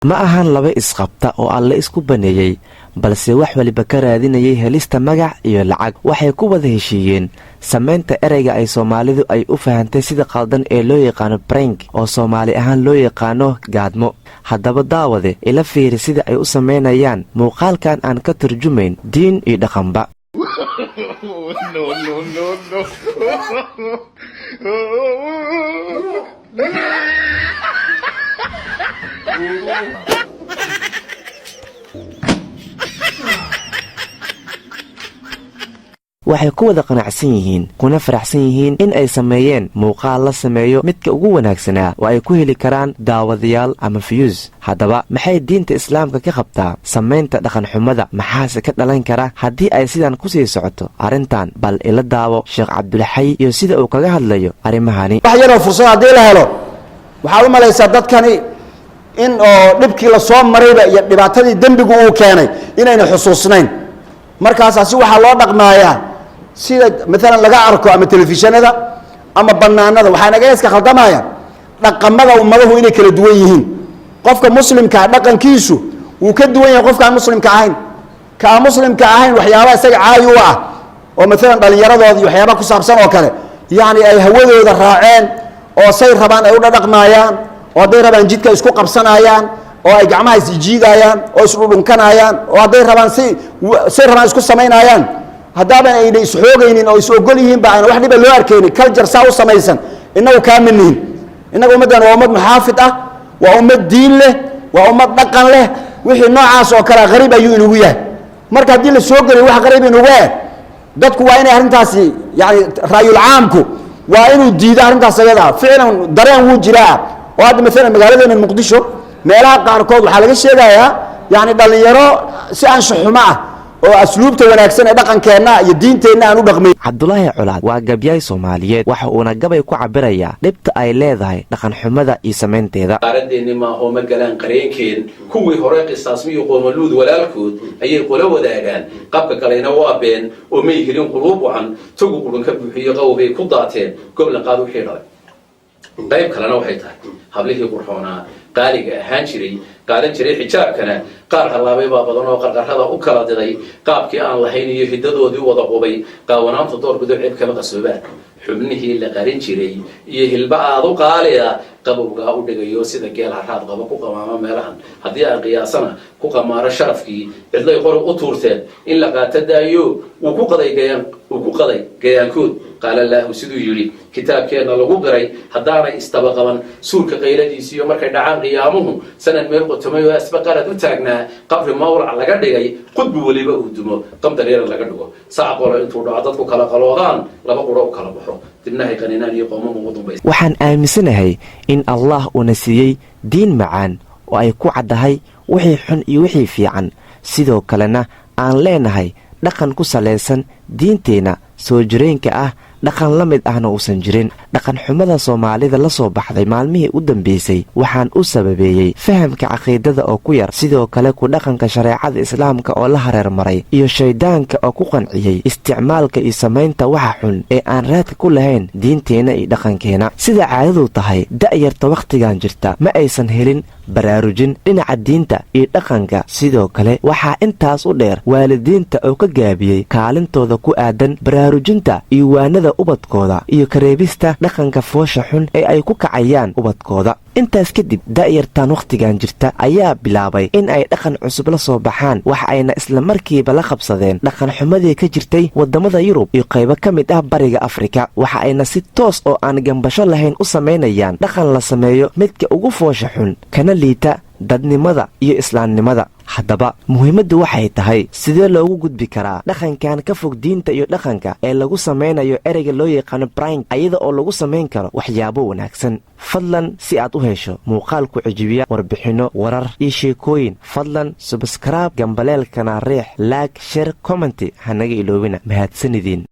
ma ahan laba isqabta oo alle isku baneeyay balse wax waliba ka raadinayay helista magac iyo lacag. waxay ku wada heshiiyeen sameynta ereyga ay Soomaalidu ay u fahantay sida qaldan ee loo yaqaan prank oo Soomaali ahaan loo yaqaano gaadmo. haddaba daawade ila fiiri sida ay u sameynayaan muuqaalkan aan ka turjumayn diin iyo dhaqanba. waxay ku wada qanacsan yihiin kuna faraxsan yihiin in ay sameeyeen muuqaal la sameeyo midka ugu wanaagsanaa oo ay ku heli karaan daawadayaal ama views. haddaba maxay diinta islaamka ka qabtaa sameynta dhaqan xumada, maxaase ka dhalan kara haddii ay sidan ku sii socoto arrintan? bal ila daawo Sheekh Cabdulxay iyo sida uu kaga hadlayo arrimahani. wax yaroo fursad haddii la helo waxaad u malaysaa dadkani in oo dhibkii la soo marayba iyo dhibaatadii dembigu uu keenay inayna xusuusnayn. markaasaasi waxaa loo dhaqmaayaa sida maalan laga arko ama telefishinada ama banaanada. waxaa naga iska khaldamaya dhaqamada ummadahu inay kala duwan yihiin. qofka muslimka dhaqankiisu wuu ka duwan yahay qofka aan muslimka ahayn. ka aan muslimka ahayn waxyaabaha isaga caadi u ah oo maalan dhallinyaradooda iyo waxyaabaha ku saabsan oo kale yacni ay hawadooda raaceen oo say rabaan ay u dhaqmayaan oo hadday rabaan jidka isku qabsanayaan oo ay gacmaha isjiidayaan oo isdhudhunkanayaan oo hadday rabaan say rabaan isku samaynayaan. haddaaban ayna isxoogaynin oo is ogol yihiinba aan wax dhiba loo arkaynin culture saa u samaysan innagu kaa manihin. innaga ummaddan waa ummad muxaafid ah, waa ummad diin leh, waa ummad dhaqan leh. wixii noocaas oo kale qariib ayuu inagu yahay. marka haddii la soo geliyo wax qariib inagu dadku waa inay arrintaasi yani raayul caamku waa inuu diido arrintaas ayada. ficlan dareen wuu jiraa oo hadda maalan magaaladeena muqdisho meelaha qaarkood waxaa laga sheegayaa yani dhallinyaro si anshaxumo ah oo asluubta wanaagsan ee dhaqankeenna iyo diinteenna aan u dhaqmay. Cabdulaahi Colaad waa gabyay Soomaaliyeed waxa uuna gabay ku cabirayaa dhibta ay leedahay dhaqan xumada iyo sameynteeda. qaaradeeni ma oo magalaan qareenkeen kuwii hore qisaasmiyo qoomaluud walaalkood ayay qolo wadaagaan qabka kalena waa been oo may helin quluub wacan tugu qulun ka buuxiyo qowbay ku daateen goblan qaad wixii dhalay. qayb kalena waxay tahay hablihii qurxoonaa qaaliga ahaan jiray qaadan jiray xijaabkana qaar halaabay baa badan oo qarqarada u kala diday qaabkii aan lahayn iyo hidadoodii wada qubay qaawanaanta doorku dibcib kama qasoobaan xubnihii la qarin jiray iyo hilba aad u qaaliya qabowgaa u dhigayo sida geel haraad qaba ku qamaama meelahan haddii aan qiyaasana ku qamaaro sharafkii cidlay qori u tuurteen in la qaata daayo uu ku qaday gayaankood qaala laahu siduu yidhi kitaabkeenna lagu qiray haddaanay istaba qaban suulka qayladiisi iyo markay dhacaan qiyaamuhu sanad meel qotomay oo asbaqarad u taagnaa qabri mawlac laga dhigay qudbi weliba uu dumo qamdareeran laga dhigo sac qolo intuu dhaco dadku kala qaloodaan laba quro u kala baxo dibnahay qaninaan iyo qoomama ugu dambaysa. waxaan aaminsanahay in allah uuna siiyey diin macaan oo ay ku caddahay wixii xun iyo wixii fiican, sidoo kalena aan leenahay dhaqan ku salaysan diinteenna soo jireenka ah. dhaqan la mid ahna uusan jirin. dhaqan xumada Soomaalida la soo baxday maalmihii u dambeysay waxaan u sababeeyey fahamka caqiidada oo ku yar, sidoo kale ku dhaqanka shareecada islaamka oo la hareer maray, iyo shaydaanka oo ku qanciyey isticmaalka iyo samaynta waxa xun ee aan raadka ku lahayn diinteenna iyo dhaqankeena. sida caadadu tahay da'yarta wakhtigan jirta ma aysan helin baraarujin dhinaca diinta iyo dhaqanka. sidoo kale waxaa intaas u dheer waalidiinta oo ka gaabiyey kaalintooda ku aadan baraarujinta iyo waanada ubadkooda iyo kareebista dhaqanka foosha xun ee ay ku kacayaan ubadkooda. intaas kadib da'yartan wakhtigan jirta ayaa bilaabay in ay dhaqan cusub la soo baxaan, waxa ayna isla markiiba la qabsadeen dhaqan xumadii ka jirtay waddamada Yurub iyo qaybo ka mid ah bariga Afrika. waxa ayna si toos oo aan gambasho lahayn u samaynayaan dhaqan la sameeyo midka ugu foosha xun kana liita dadnimada iyo islaamnimada. haddaba muhiimaddu waxay tahay sidee loogu gudbi karaa dhaqankan ka fog diinta iyo dhaqanka ee lagu samaynayo ereyga loo yaqaano prank ayada oo lagu samayn karo waxyaabo wanaagsan. fadlan si aad u hesho muuqaal ku cijibiya warbixinno, warar iyo sheekooyin, fadlan subscribe, gambaleelkana riix, like, share, comment hanaga iloobina. mahadsanidin.